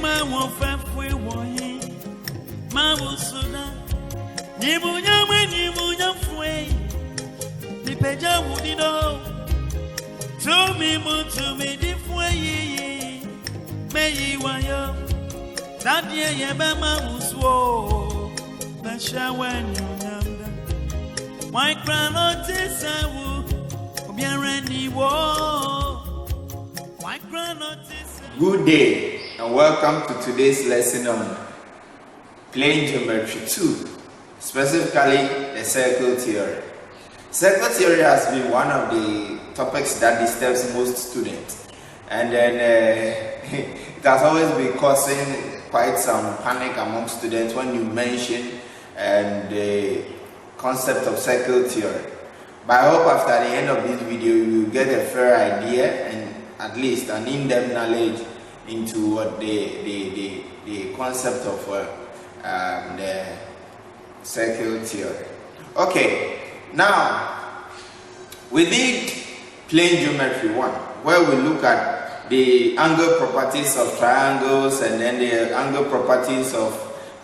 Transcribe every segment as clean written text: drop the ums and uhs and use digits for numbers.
ma wo fefwe woyi ma wo suda ni munya fwe ni peja wudido to me di fwe yi me wayo dadie ye be ma uswo na shawen nyamda my granote sawu obiara ni wo my granote. Good day and welcome to today's lesson on plane geometry 2, specifically the circle theory. Circle theory has been one of the topics that disturbs most students, and then it has always been causing quite some panic among students when you mention the concept of circle theory. But I hope after the end of this video you will get a fair idea and at least an in-depth knowledge into what the concept of the circle theory. Okay, now we did plane geometry 1, where we look at the angle properties of triangles and then the angle properties of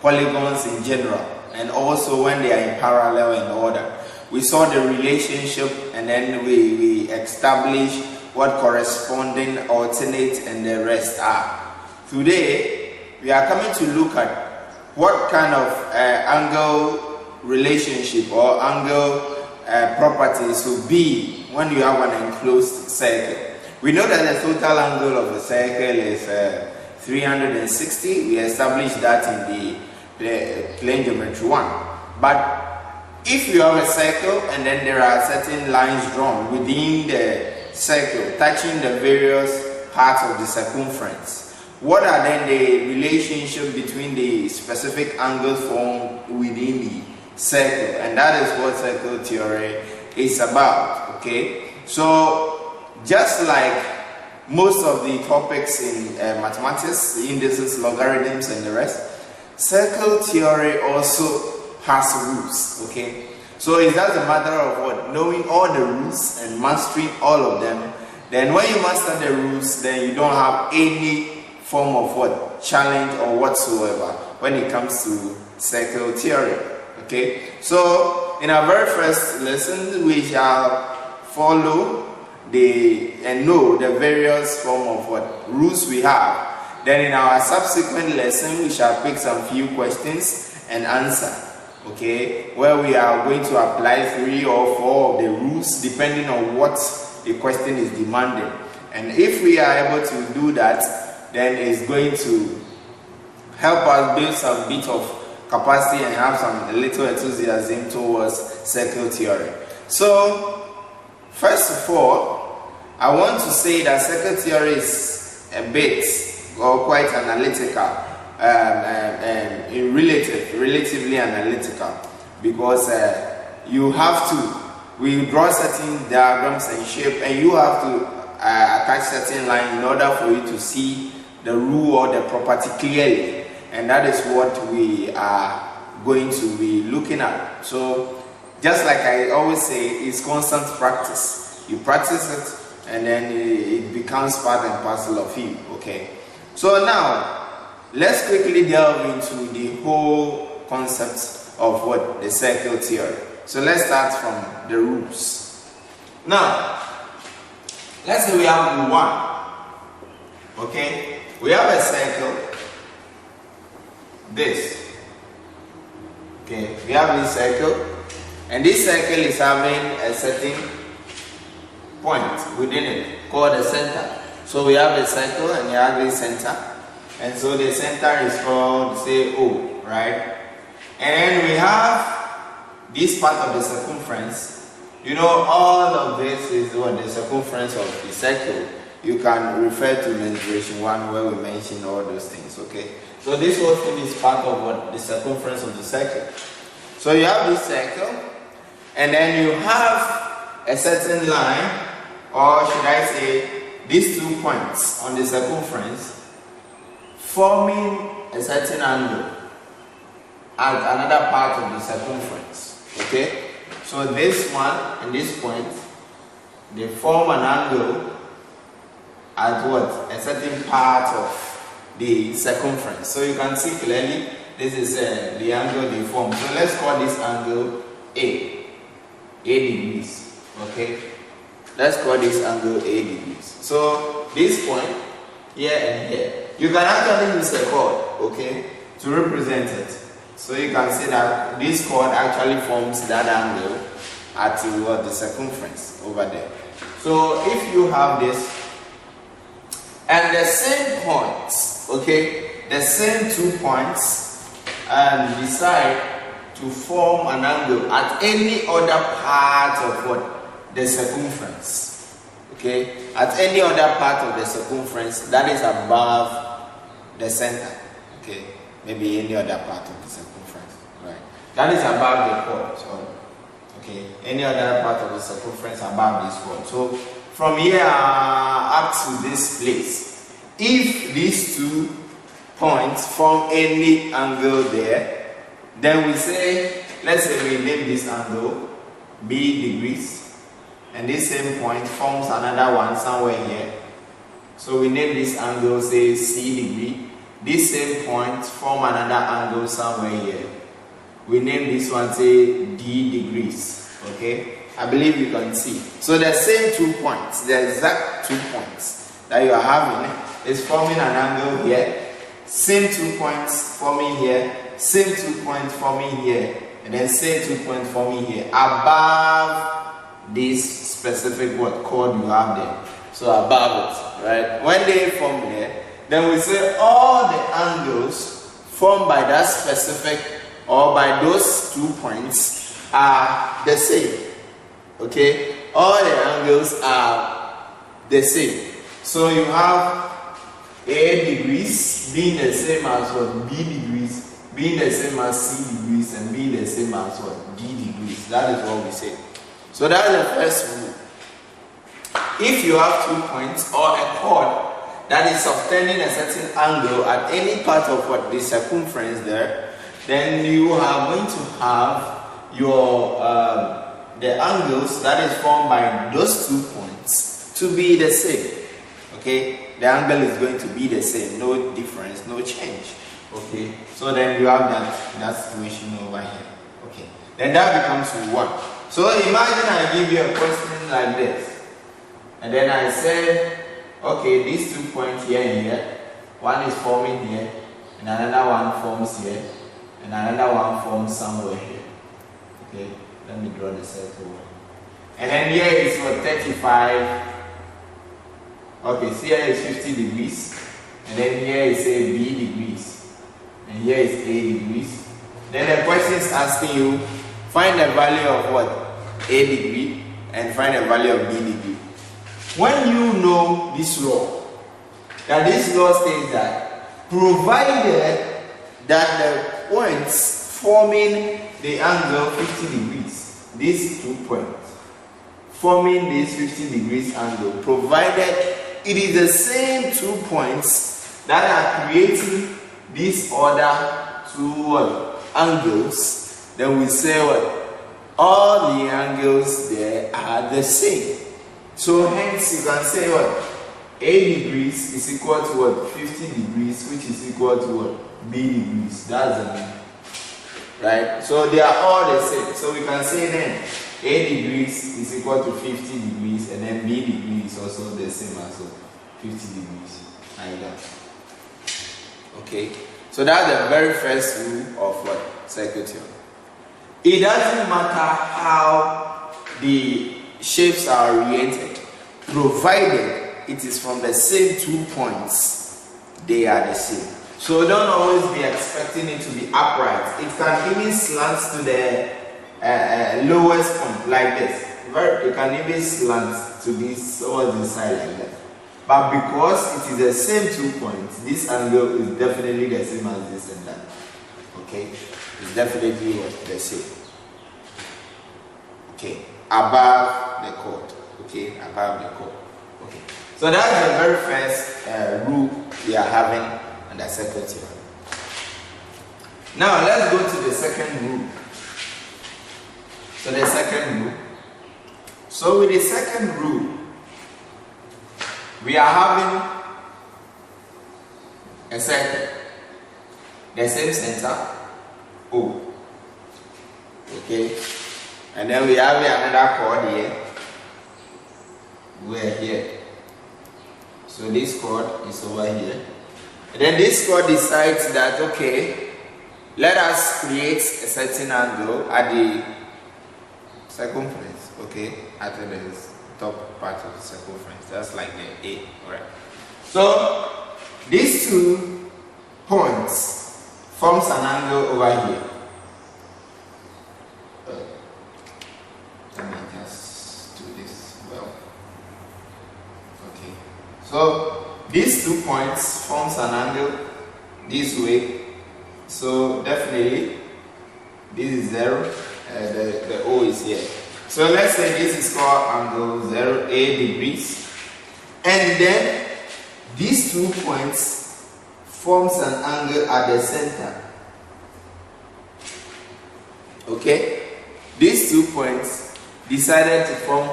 polygons in general, and also when they are in parallel in order. We saw the relationship and then we established what corresponding, alternate, and the rest are. Today, we are coming to look at what kind of angle relationship or angle properties will be when you have an enclosed circle. We know that the total angle of a circle is 360. We established that in the plane geometry 1. But if you have a circle and then there are certain lines drawn within the circle touching the various parts of the circumference, what are then the relationship between the specific angles formed within the circle? And that is what circle theory is about. Okay, so just like most of the topics in mathematics, indices, logarithms, and the rest, circle theory also has rules. Okay, so it's just a matter of what? Knowing all the rules and mastering all of them. Then when you master the rules, then you don't have any form of what? Challenge or whatsoever when it comes to circle theory. Okay, so in our very first lesson, we shall follow and know the various form of what rules we have. Then in our subsequent lesson, we shall pick some few questions and answer. Okay, where we are going to apply 3 or 4 of the rules depending on what the question is demanding. And if we are able to do that, then it's going to help us build some bit of capacity and have some little enthusiasm towards circle theory. So first of all, I want to say that circle theory is a bit or quite analytical. Relatively analytical, because we draw certain diagrams and shape, and you have to attach certain line in order for you to see the rule or the property clearly, and that is what we are going to be looking at. So just like I always say, it's constant practice. You practice it and then it becomes part and parcel of you. Okay, so now let's quickly delve into the whole concept of what the circle theory. So let's start from the rules. Now, let's say we have 1. Okay, we have a circle. This. Okay, we have this circle, and this circle is having a certain point within it called the center. So we have a circle and you have this center. And so the center is called, say, O, right? And then we have this part of the circumference. You know, all of this is what the circumference of the circle. You can refer to mensuration 1 where we mention all those things, okay? So this whole thing is part of what? The circumference of the circle. So you have this circle, and then you have a certain line, or should I say, these 2 points on the circumference forming a certain angle at another part of the circumference. Okay, so this one and this point, they form an angle at what? A certain part of the circumference. So you can see clearly this is the angle they form. So let's call this angle A degrees. Okay, let's call this angle A degrees. So this point here and here, you can actually use a chord, okay, to represent it. So you can see that this chord actually forms that angle at the circumference over there. So if you have this and the same points, okay, the same 2 points, and decide to form an angle at any other part of what? The circumference. Okay, at any other part of the circumference that is above the center. Okay, maybe any other part of the circumference, right? That is above the chord. So, okay, any other part of the circumference above this chord. So from here up to this place, if these 2 points form any angle there, then we say, let's say we name this angle B degrees, and this same point forms another one somewhere here. So we name this angle, say C degree. This same point form another angle somewhere here. We name this one, say D degrees. Okay, I believe you can see. So the same 2 points, the exact 2 points that you are having is forming an angle here. Same 2 points forming here, same 2 points forming here, and then same 2 points forming here above this specific what chord you have there. So above it, right? When they form there, then we say all the angles formed by that specific or by those 2 points are the same. Okay, all the angles are the same. So you have A degrees being the same as what? B degrees, being the same as C degrees, and being the same as what? D degrees. That is what we say. So that is the first rule. If you have 2 points or a chord that is obtaining a certain angle at any part of what? The circumference there, then you are going to have your the angles that is formed by those 2 points to be the same. Okay, the angle is going to be the same, no difference, no change. Okay, so then you have that situation over here. Okay, then that becomes 1. So imagine I give you a question like this, and then I say, okay, these 2 points here and here, one is forming here, and another one forms here, and another one forms somewhere here. Okay, let me draw the circle. And then here is what? 35. Okay, so here is 50 degrees, and then here is say B degrees, and here is A degrees. Then the question is asking you, find the value of what? A degree, and find the value of B degree. When you know this law, that this law states that provided that the points forming the angle 50 degrees, these 2 points forming this 50 degrees angle, provided it is the same 2 points that are creating this other 2 angles, then we say what? All the angles there are the same. So hence you can say what? A degrees is equal to what? 50 degrees, which is equal to what? B degrees. That's the meaning. Right? So they are all the same. So we can say then A degrees is equal to 50 degrees, and then B degree is also the same as 50 degrees. Like that. Okay? So that's the very first rule of what? Circle theory. It doesn't matter how the shapes are oriented, provided it is from the same 2 points, they are the same. So don't always be expecting it to be upright. It can even slant to the lowest point like this. It can even slant to this towards the side like that. But because it is the same 2 points, this angle is definitely the same as this and that. Okay, it's definitely what the same. Okay, above the chord. Okay, above the chord. Okay, so that's the very first rule we are having under circle theory. Now let's go to the second rule. So the second rule. So with the second rule, we are having a circle, the same center, O. Okay, and then we have another chord here. We're here. So this chord is over here. And then this chord decides that, okay, let us create a certain angle at the circumference, okay, at the top part of the circumference. That's like the A, alright. So these 2 points forms an angle over here. Let me just do this well. Okay. So these 2 points forms an angle this way. So definitely this is 0. The O is here. So let's say this is called angle 0, 8 degrees. And then these 2 points forms an angle at the center. Okay? These 2 points decided to form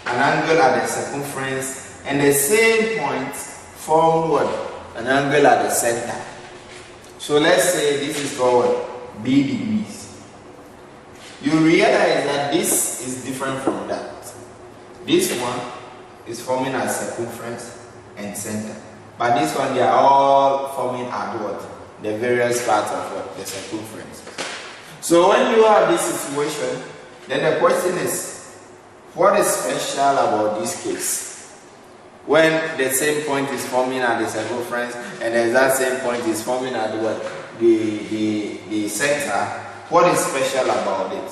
an angle at the circumference, and the same point formed what? An angle at the center. So let's say this is called what? B degrees. You realize that this is different from that. This one is forming a circumference and center, but this one, they are all forming at what? The various parts of what? The circumference. So when you have this situation, then the question is, what is special about this case? When the same point is forming at the circumference and the exact same point is forming at what? The center, what is special about it?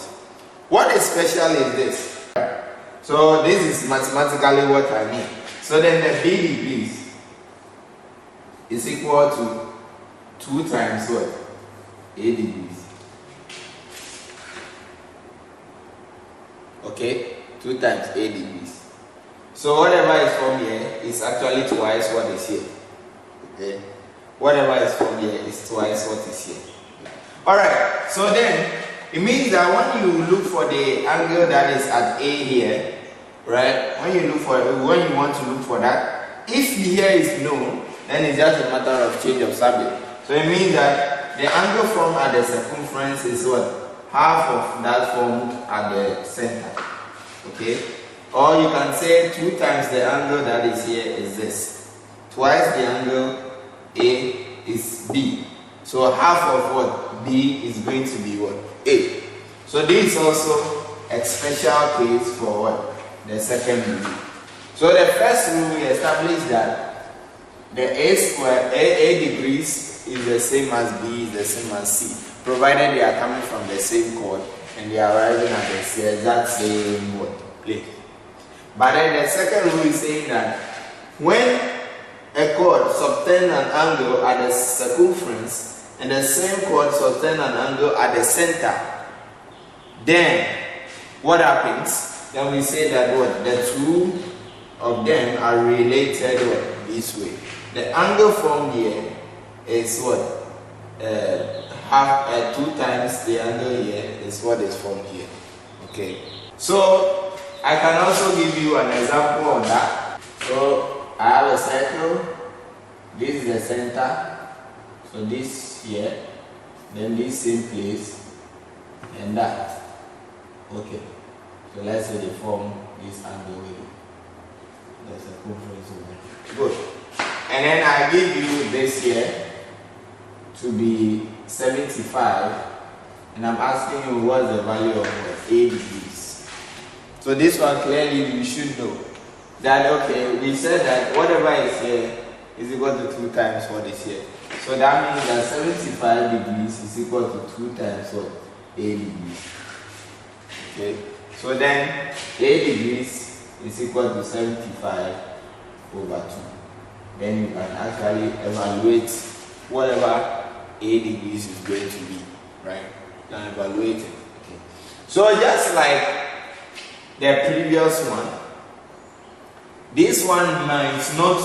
What is special is this. So this is mathematically what I mean. So then the B degrees is equal to 2 times what? A degrees. Okay? 2 times A degrees. So whatever is from here is actually twice what is here. Okay? Whatever is from here is twice what is here. Alright, so then it means that when you look for the angle that is at A here, right? When you want to look for that, if here is known, then it's just a matter of change of subject. So it means that the angle formed at the circumference is what? Half of that formed at the center. Okay? Or you can say 2 times the angle that is here is this. Twice the angle A is B. So half of what? B is going to be what? A. So this is also a special case for what? The second rule. So the first rule, we established that the A square, A degrees is the same as B, is the same as C, provided they are coming from the same chord and they are arriving at the exact same plane. But then the second rule is saying that when a chord subtends an angle at the circumference and the same chord subtends an angle at the center, then what happens? Then we say that what? The 2 of them are related what? This way. The angle formed here is what? 2 times the angle here is what is formed here. Okay. So I can also give you an example on that. So I have a circle. This is the center. So this here, then this same place, and that. Okay. So let's say they form this angle here. The circumference over here. Good. And then I give you this here to be 75, and I'm asking you what's the value of what? 8 degrees. So this one clearly you should know that, okay, we said that whatever is here is equal to 2 times what is here. So that means that 75 degrees is equal to 2 times what? 8 degrees. Okay. So then 8 degrees is equal to 75 over 2. Then you can actually evaluate whatever 8 degrees is going to be, right? You can evaluate it. Okay. So just like the previous one, this one might not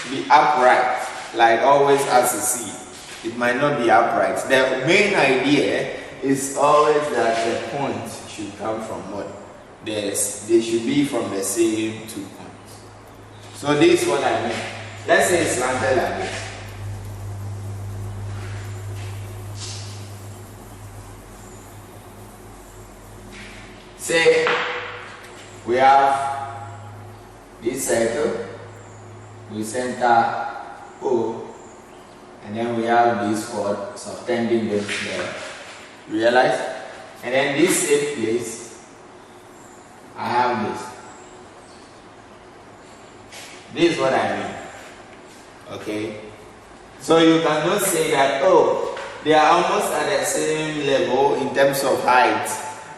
be upright, like always as you see. It might not be upright. The main idea is always that the point should come from what? They should be from the same 2 points. So this is what I mean. Let's say it's slanted like this. say we have this circle with center O, and then we have this chord subtending this there. Realize? And then this same place, I have this. This is what I mean. Okay? So you cannot say that, oh, they are almost at the same level in terms of height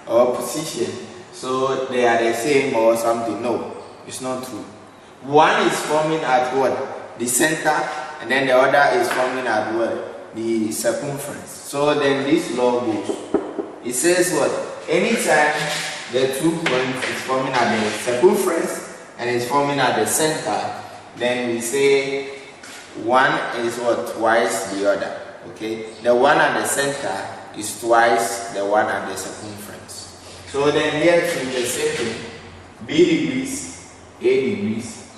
or position, so they are the same or something. No, it's not true. One is forming at what? The center, and then the other is forming at what? The circumference. So then this law goes. It says what? Anytime the 2 points is forming at the circumference and is forming at the center, then we say one is what? Twice the other. Okay? The one at the center is twice the one at the circumference. So then here to the same thing, B degrees, A degrees.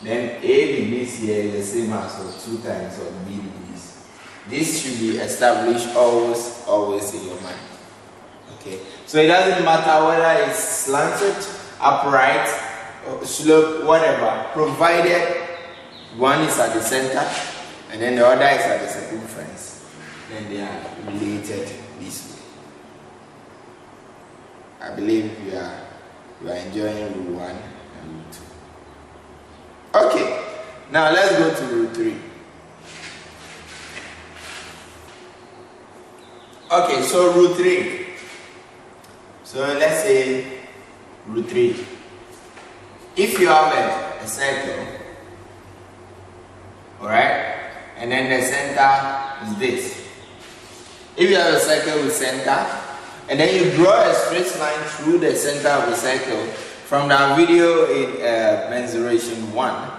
Then A degrees here is the same as 2 times of B degrees. This should be established always in your mind. Okay, so it doesn't matter whether it's slanted, upright, slope, whatever, provided one is at the center and then the other is at the circumference, then they are related this way. I believe you are enjoying rule 1 and rule 2. Okay, now let's go to rule 3. Okay, so rule 3. So let's say rule 3. If you have a circle, alright, and then the center is this. If you have a circle with center, and then you draw a straight line through the center of the circle, from that video in mensuration 1,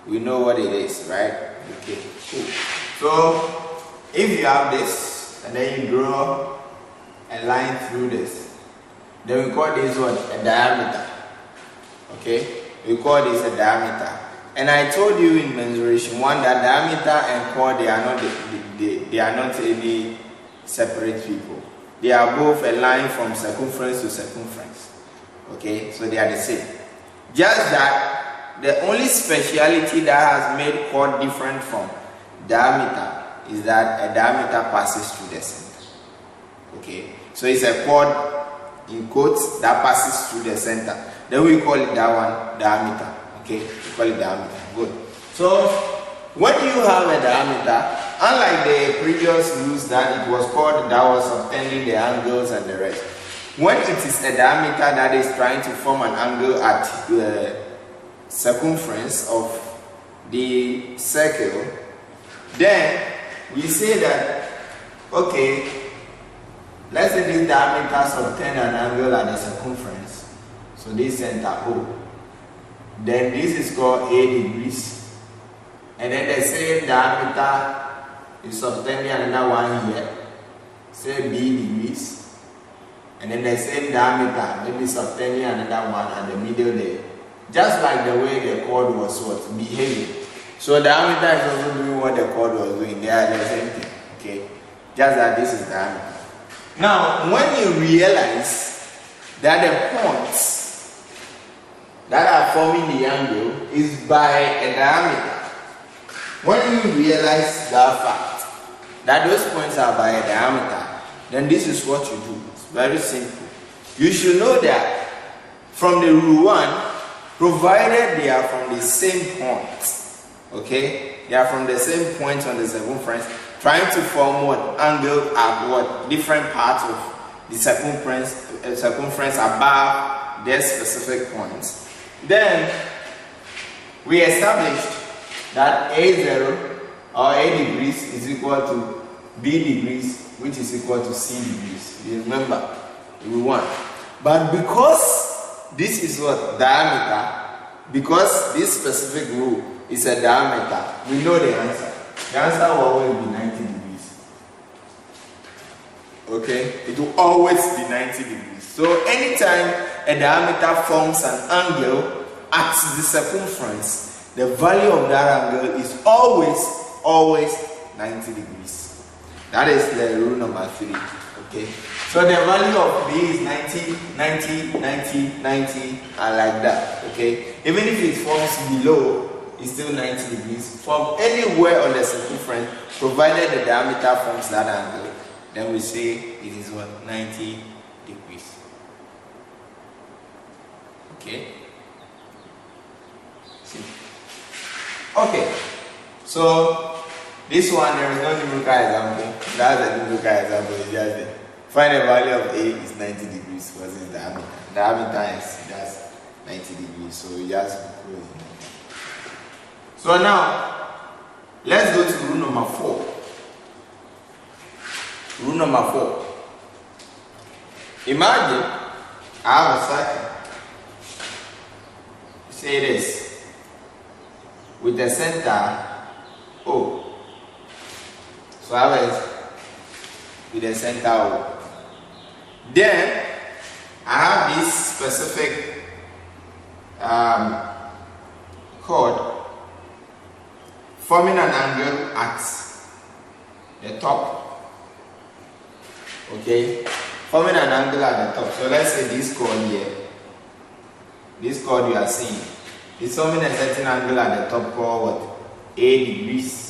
we know what it is, right? Okay, cool. So if you have this, and then you draw a line through this, then we call this what? A diameter. Okay? We call this a diameter. And I told you in mensuration 1 that diameter and chord, they are not any separate people. They are both a line from circumference to circumference. Okay? So they are the same. Just that the only speciality that has made chord different from diameter is that a diameter passes through the center. Okay? So it's a chord in quotes that passes through the center. Then we call it that one diameter. Okay, we call it diameter. Good. So when you have a diameter, unlike the previous rules that it was called that was subtending the angles and the rest, when it is a diameter that is trying to form an angle at the circumference of the circle, then we say that, okay, let's say this diameter subtend an angle at the circumference. So this center O. Then this is called A degrees. And then the same diameter is subtending another one here. Say B degrees. And then the same diameter maybe subtending another one at the middle there. Just like the way the chord was behaving. So diameter is also doing what the chord was doing. They are the same thing. Okay? Just that this is diameter. Now, when you realize that the points that are forming the angle is by a diameter, when you realize that fact, that those points are by a diameter, then this is what you do. It's very simple. You should know that from the rule 1, provided they are from the same point, okay? They are from the same point on the circumference, trying to form what angle at what different parts of the circumference above their specific points. Then we established that A0 or A degrees is equal to B degrees, which is equal to C degrees. You remember, we want. But because this is what diameter, because this specific rule is a diameter, we know the answer. The answer will always be 90 degrees. Okay? It will always be 90 degrees. So anytime a diameter forms an angle at the circumference, the value of that angle is always 90 degrees. That is the rule number 3. Okay. So the value of B is 90, 90, 90, 90, and like that. Okay. Even if it forms below, it's still 90 degrees. From anywhere on the circumference, provided the diameter forms that angle, then we say it is what? 90 degrees. Okay. See. Okay. So this one, there is no numerical example. That's the numerical example. It's just there. Find the value of A is 90 degrees. What is the diameter? Diameter is just 90 degrees. So we just close it. So now, let's go to rule number 4. Rule number 4. Imagine I have a circle. Say this. With the center O. So I have it with the center O. Then I have this specific chord forming an angle at the top. Okay, forming an angle at the top. So let's say this chord here, this chord you are seeing, is forming a certain angle at the top called what? 8 degrees.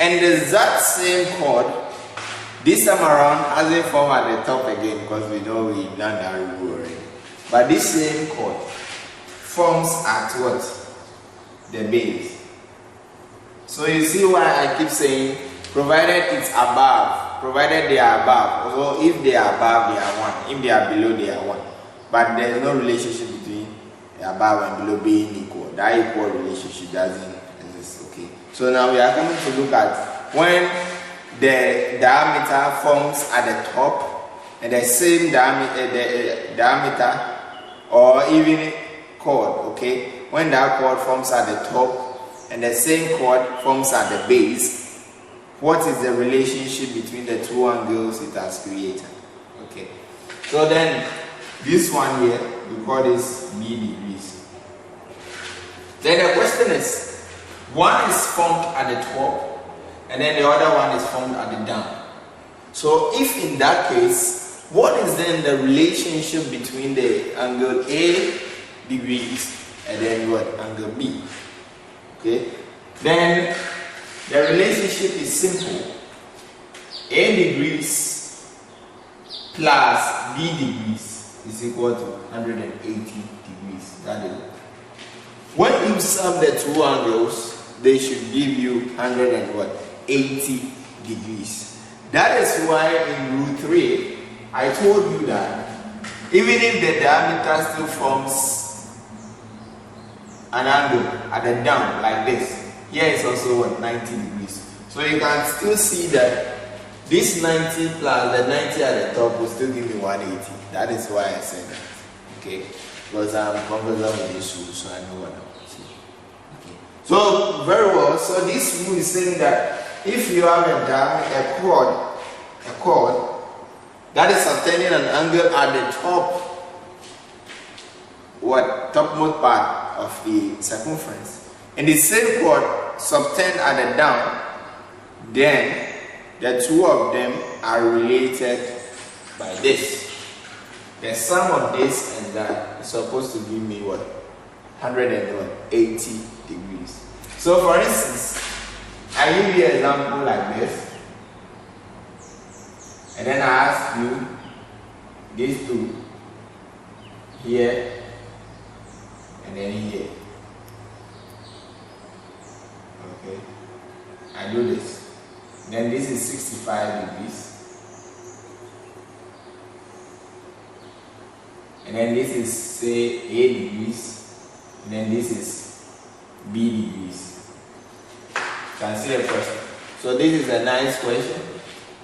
And the exact same chord, this time around, hasn't formed at the top again because we know we've done that rule already. But this same chord forms at what? The base. So you see why I keep saying, provided it's above, provided they are above. So if they are above, they are 1. If they are below, they are 1. But there is no relationship between above and below being equal. That equal relationship doesn't exist. Okay. So now we are coming to look at when the diameter forms at the top and the same diameter or even chord. Okay. When that chord forms at the top and the same chord forms at the base, what is the relationship between the two angles it has created? Okay. So then this one here, we call this B degrees. Then the question is, one is formed at the top and then the other one is formed at the down. So if in that case, what is then the relationship between the angle A degrees and then what? Angle B. Okay. Then the relationship is simple. A degrees plus B degrees is equal to 180 degrees. That is it. When you sum the two angles, they should give you 180 degrees. That is why in rule 3, I told you that even if the diameter still forms an angle at the down like this, here is also what? 90 degrees. So you can still see that this 90 plus the 90 at the top will still give me 180. That is why I said that. Okay? Because I'm comfortable with this rule, so I know what I'm saying. Okay. So, very well. So this rule is saying that if you have a chord that is obtaining an angle at the topmost part of the circumference, and the same chord subtend at the down, then the two of them are related by this. The sum of this and that is supposed to give me what? 180 degrees. So for instance, I give you an example like this, and then I ask you these two here and then here. Okay, I do this. Then this is 65 degrees. And then this is say A degrees. And then this is B degrees. You can see the question. So this is a nice question.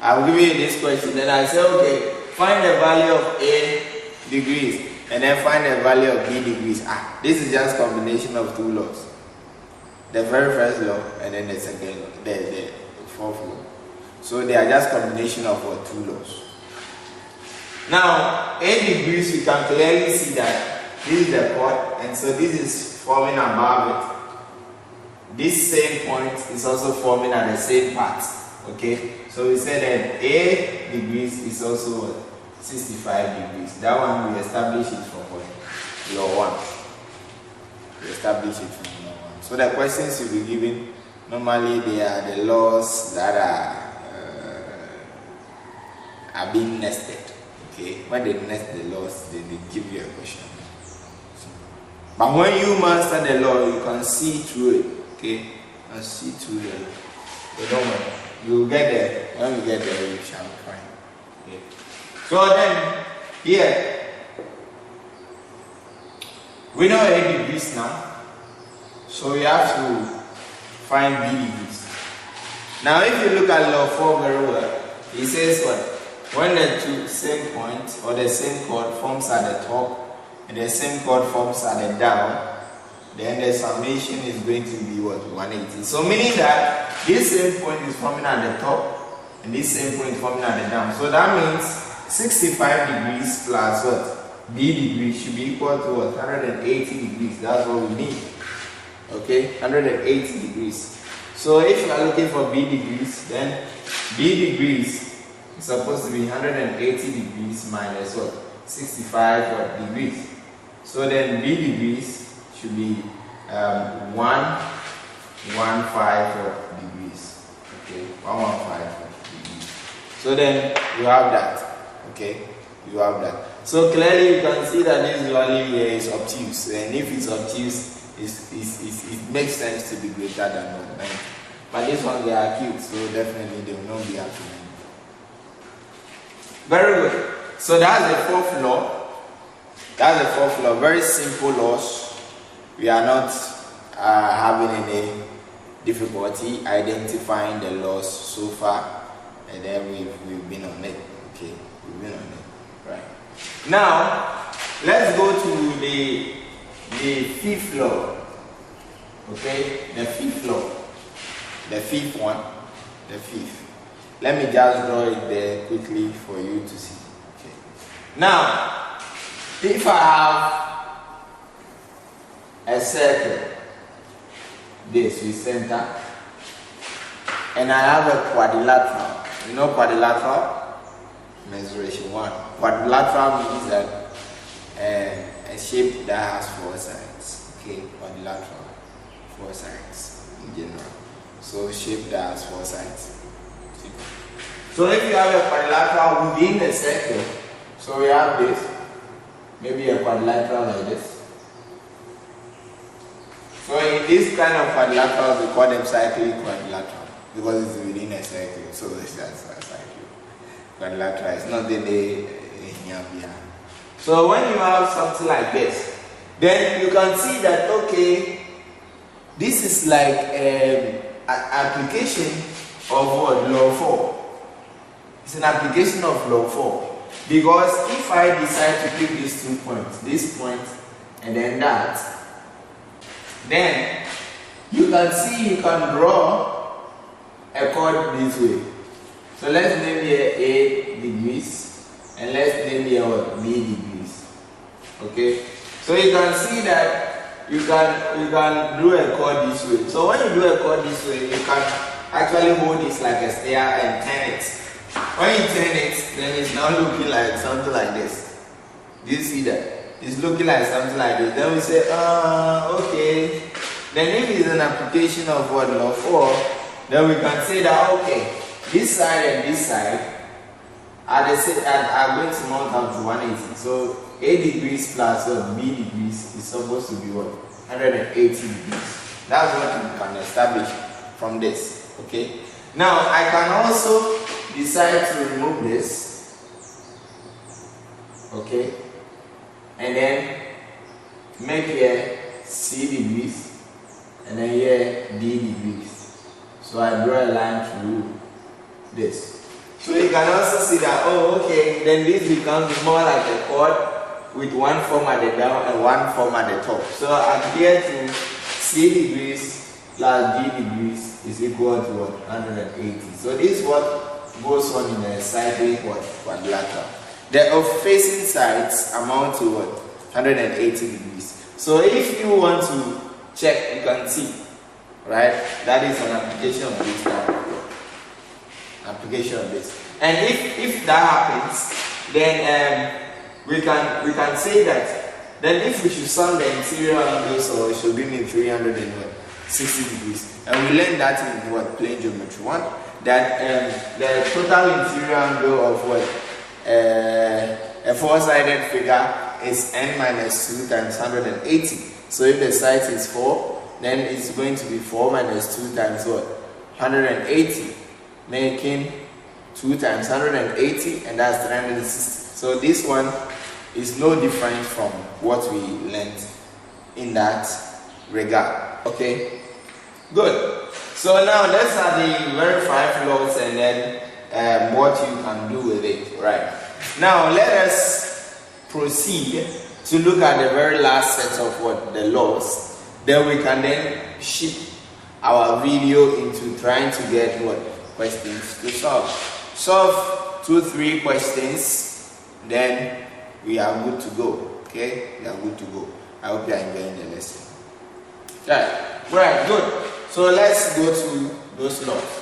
I'll give you this question. Then I say, okay, find the value of A degrees. And then find the value of B degrees. This is just combination of two laws. The very first law and then the second law, the fourth law. So they are just combination of what? Two laws. Now, A degrees, you can clearly see that this is the chord, and so this is forming above it. This same point is also forming at the same part. Okay, so we said that A degrees is also what? 65 degrees. That one we establish it from what? Law 1. We establish it from law 1. So the questions you'll be given, normally they are the laws that are being nested. Okay, when they nest the laws, they give you a question. But when you master the law, you can see through it. Okay, you can see through the law. So don't worry, you will get there. When we get there, you shall be fine. Okay. So then, here, we know A degrees now. So we have to find B degrees. Now, if you look at law 4 very well, it says what? When the two same point or the same chord forms at the top and the same chord forms at the down, then the summation is going to be what? 180. So meaning that this same point is forming at the top and this same point is forming at the down. So that means 65 degrees plus what? B degrees should be equal to what? 180 degrees. That's what we need. Okay, 180 degrees. So if you are looking for B degrees, then B degrees is supposed to be 180 degrees minus what? 65 what? Degrees. So then B degrees should be 115 degrees. Okay, 115 degrees. So then you have that. Okay, you have that. So clearly you can see that this value here is obtuse, and if it's obtuse, it makes sense to be greater than 90. But this one they are acute, so definitely they will not be acute. Very good. So that's the fourth law. That's the fourth law. Very simple laws. We are not having any difficulty identifying the laws so far, and then we've been on it. Okay, we've been on it. Right. Now let's go to the fifth law. Okay, the fifth law. The fifth one. The fifth. Let me just draw it there quickly for you to see. Okay. Now, if I have a circle, this with center, and I have a quadrilateral. You know quadrilateral? Measuration 1. Quadrilateral means that a shape that has 4 sides. Okay, quadrilateral, 4 sides in general. So shape that has 4 sides. So if you have a quadrilateral within a circle, so we have this, maybe a quadrilateral like this. So in this kind of quadrilaterals, we call them cyclic quadrilateral because it's within a circle. So it's just a cyclic quadrilateral. It's not the So when you have something like this, then you can see that okay, this is like an application of what? Law 4. It's an application of law 4. Because if I decide to pick these 2 points, this point and then that, then you can see you can draw a chord this way. So let's name here A degrees and let's name here what? B degrees. Okay? So you can see that you can do a chord this way. So when you do a chord this way, you can actually hold this like a stair and turn it. When you turn it, then it's now looking like something like this. Do you see that? It's looking like something like this. Then we say, okay. Then if it's an application of what? Law 4, then we can say that, okay, this side and this side are going to mount up to 180. So A degrees plus what? B degrees is supposed to be what? 180 degrees. That's what we can establish from this. Okay. Now I can also decide to remove this. Okay. And then make here C degrees and then here D degrees. So I draw a line through this. So you can also see that, oh okay, then this becomes more like a chord with one form at the down and one form at the top. So I'm here to C degrees plus D degrees is equal to what? 180. So this is what goes on in a cyclic quadrilateral. The facing sides amount to what? 180 degrees. So if you want to check, you can see, right? That is an application of this type. multiplication of this. And if that happens, then we can say that then if we should sum the interior angles, so it should be in 360 degrees. And we learned that in what? Plane geometry 1. That the total interior angle of what? A four-sided figure is n minus 2 times 180. So if the side is 4, then it's going to be 4 minus 2 times what? 180. Making 2 times 180, and that's 360. So this one is no different from what we learned in that regard. Okay, good. So now let's add the very 5 laws and then what you can do with it. Right now, let us proceed to look at the very last set of what the laws. Then we can then shift our video into trying to get what questions to solve. Solve 2-3 questions, then we are good to go. Okay, we are good to go. I hope you are enjoying the lesson. Right, good. So let's go to those laws.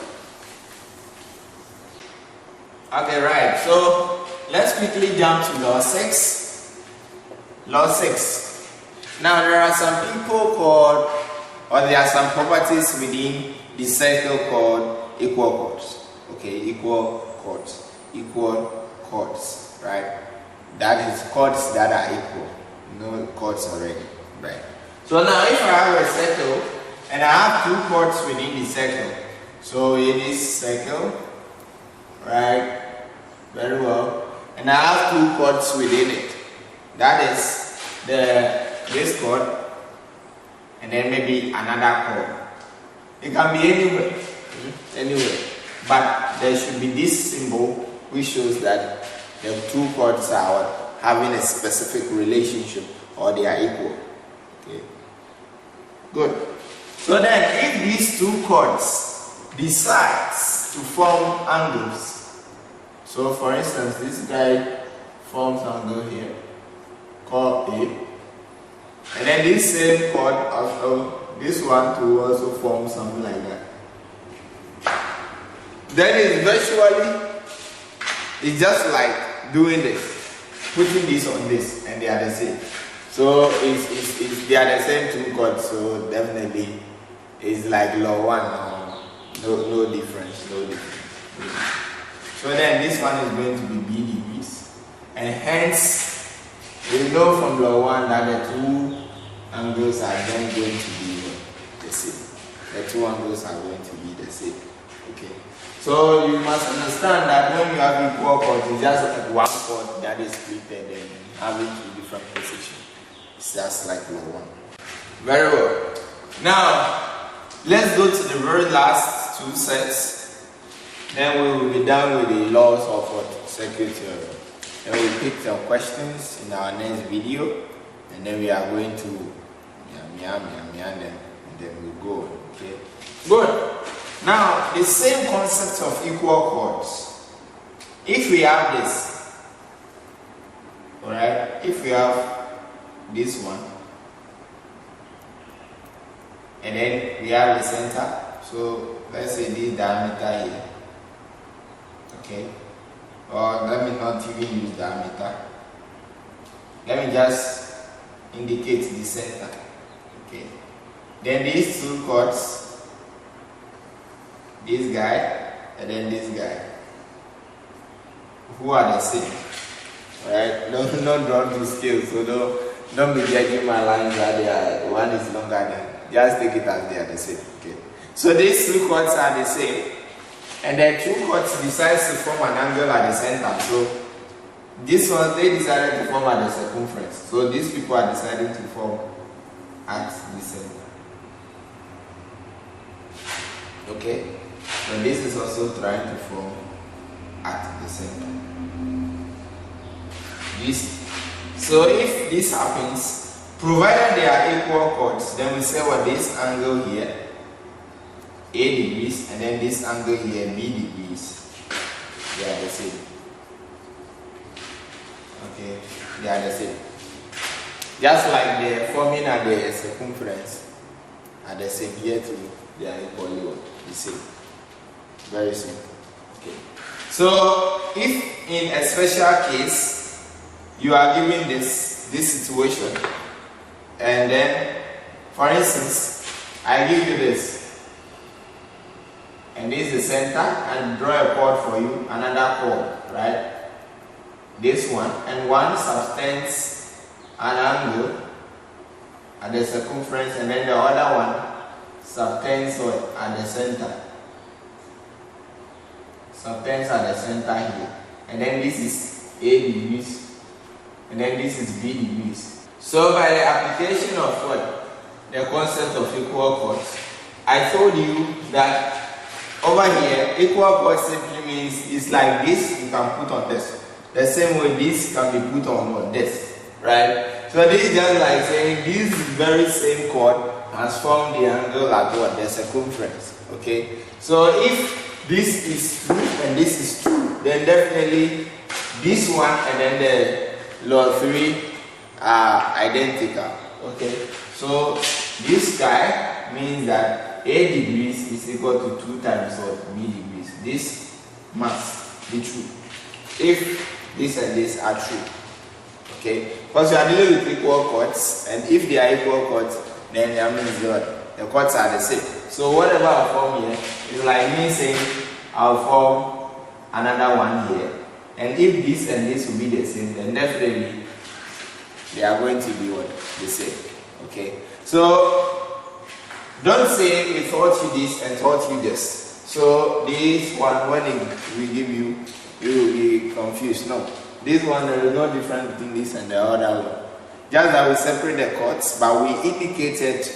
Okay, right. So let's quickly jump to law 6. Law 6. Now there are some people called, or there are some properties within the circle called equal chords. Okay, equal chords, right? That is chords that are equal. No chords already, right? So now if I have a circle and I have 2 chords within the circle, so in this circle, right? Very well. And I have 2 chords within it. That is this chord and then maybe another chord. It can be anywhere. But there should be this symbol which shows that the 2 chords are having a specific relationship or they are equal. Okay. Good. So then if these 2 chords decides to form angles, so for instance this guy forms angle here called A, and then this same chord also, this one too also forms something like that. Then it's virtually, it's just like doing this, putting this on this, and they are the same. So they are the same 2 chords, so definitely it's like law 1, no difference. So then this one is going to be B degrees, and hence we know from law 1 that the 2 angles are then going to be the same. The 2 angles are going to be the same. Okay. So you must understand that when you have equal chords, it's just like 1 chord that is splitted and having 2 different positions. It's just like law 1. Very well. Now let's go to the very last 2 sets. Then we will be done with the laws of what? Circuit theory. Then we'll pick some questions in our next video, and then we are going to and then we'll go. Okay. Good. Now the same concept of equal chords. If we have this, alright, if we have this one, and then we have the center, so let's say this diameter here, okay, or let me not even use diameter, let me just indicate the center, okay, then these 2 chords, this guy and then this guy, who are the same, right? Don't draw to scale, so don't be judging my lines that they are, one is longer than, just take it as they are the same. Okay. So these 2 chords are the same, and then 2 chords decides to form an angle at the center. So this one they decided to form at the circumference. So these people are deciding to form at the center. Okay. So this is also trying to form at the center. So if this happens, provided they are equal chords, then we say what this angle here, A degrees, and then this angle here, B degrees, they are the same. Okay, they are the same. Just like they are forming at the circumference, at the same here too, they are equally the same. Very simple. Okay. So if in a special case you are given this situation, and then for instance I give you this, and this is the center, and draw a chord for you, another chord, right? This one, and one subtends an angle at the circumference, and then the other one subtends at the center. Subtends at the center here. And then this is A degrees, and then this is B degrees. So by the application of what? The concept of equal chords, I told you that over here, equal chords simply means it's like this, you can put on this. The same way this can be put on this, right? So this is just like saying this very same chord has formed the angle at what? The circumference. Okay? So if this is true and this is true, then definitely this one and then the log 3 are identical. Okay? So this guy means that A degrees is equal to 2 times what? B degrees. This must be true if this and this are true. Okay, because you are dealing with equal chords, and if they are equal chords, then that means what? The chords are the same. So whatever I form here is like me saying I'll form another one here, and if this and this will be the same, then definitely they are going to be what? The same. Okay, so don't say we taught you this and taught you this. So this one, when we give you, you will be confused. No. This one, there is no difference between this and the other one. Just that we separate the chords, but we indicated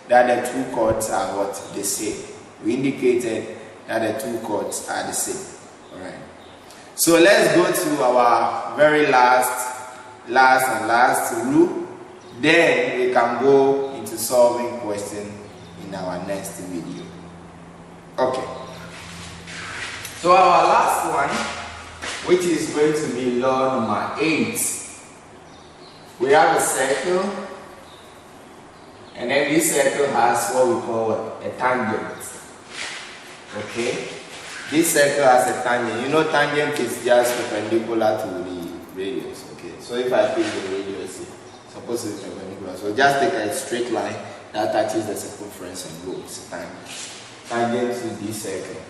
that the two chords are what? The same. We indicated that the two chords are the same. Alright. So let's go to our very last rule. Then we can go into solving question in our next video. Okay. So our last one, which is going to be law number 8. We have a circle, and then this circle has what we call a tangent. Okay? This circle has a tangent. You know, tangent is just perpendicular to the radius. Okay? So if I pick the radius, it's supposed to be perpendicular. So just take a straight line that touches the circumference and go. It's a tangent. Tangent to this circle.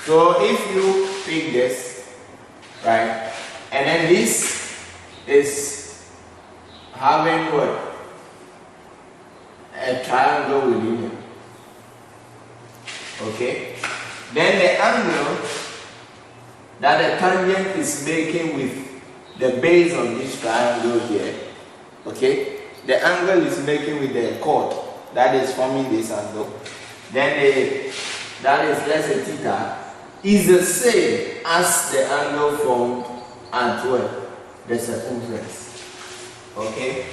So if you pick this, right, and then this is having what? A triangle within it. Okay? Then the angle that the tangent is making with the base of this triangle here, okay? The angle is making with the chord that is forming this angle. Then that is, let's say theta, is the same as the angle formed at what? The circumference. Okay?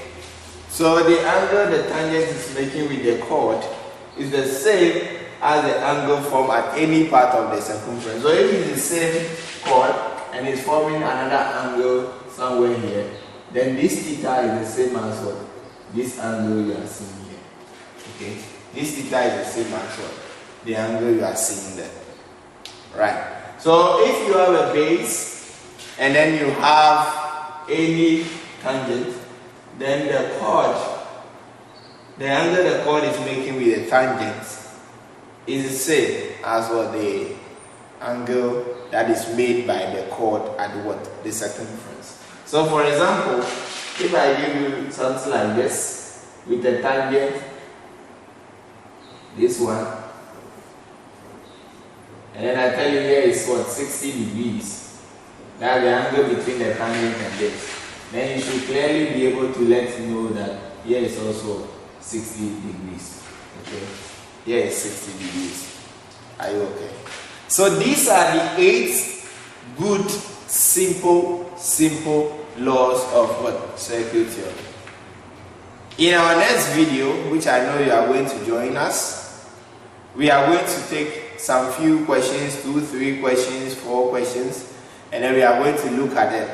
So the angle the tangent is making with the chord is the same as the angle formed at any part of the circumference. So if it's the same chord and it's forming another angle somewhere here, then this theta is the same as what? This angle you are seeing here. Okay? This theta is the same as what? The angle you are seeing there. Right. So if you have a base and then you have any tangent, then the chord, the angle the chord is making with the tangent is the same as what the angle that is made by the chord at what? The circumference. So for example, if I give you something like this with the tangent, this one, and then I tell you here is what? 60 degrees. That's the angle between the tangent and this. Then you should clearly be able to let you know that here is also 60 degrees. Okay? Here is 60 degrees. Are you okay? So these are the 8 good, simple laws of what? Circuit theory. In our next video, which I know you are going to join us, we are going to take some few questions, 2, 3 questions, 4 questions, and then we are going to look at them,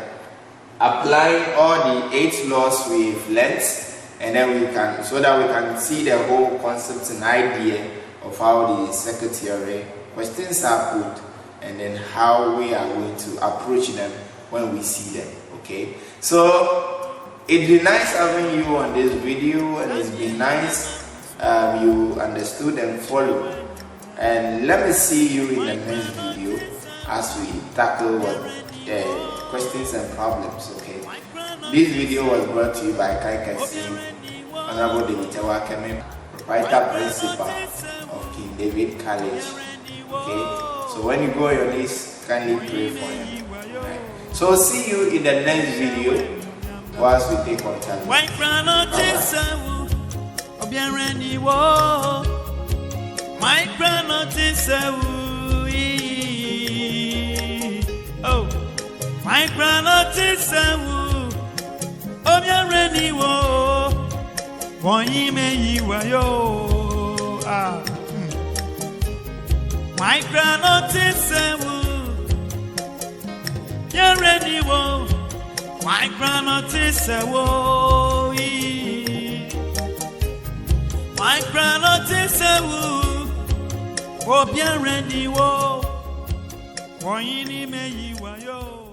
applying all the 8 laws we've learnt, and then we can, so that we can see the whole concept and idea of how the circuit theory questions are put and then how we are going to approach them when we see them. Okay, so it's been nice having you on this video, and it's been nice you understood and followed. And let me see you in the next video as we tackle what questions and problems. Okay, this video was brought to you by Kai Kasim, Honorable David Tewakeme, proprietor principal of King David College. Okay, so when you go on your knees, kindly pray for him. Right? So see you in the next video whilst we take on time. My grandma is oh, my grandma is oh, you're ready, whoa, one you yo, ah, my grandma is you're ready, whoa, my grandma is whoa, my grandma is oh, bien ready, wo. Wọ́n yí ni me yi wa yo.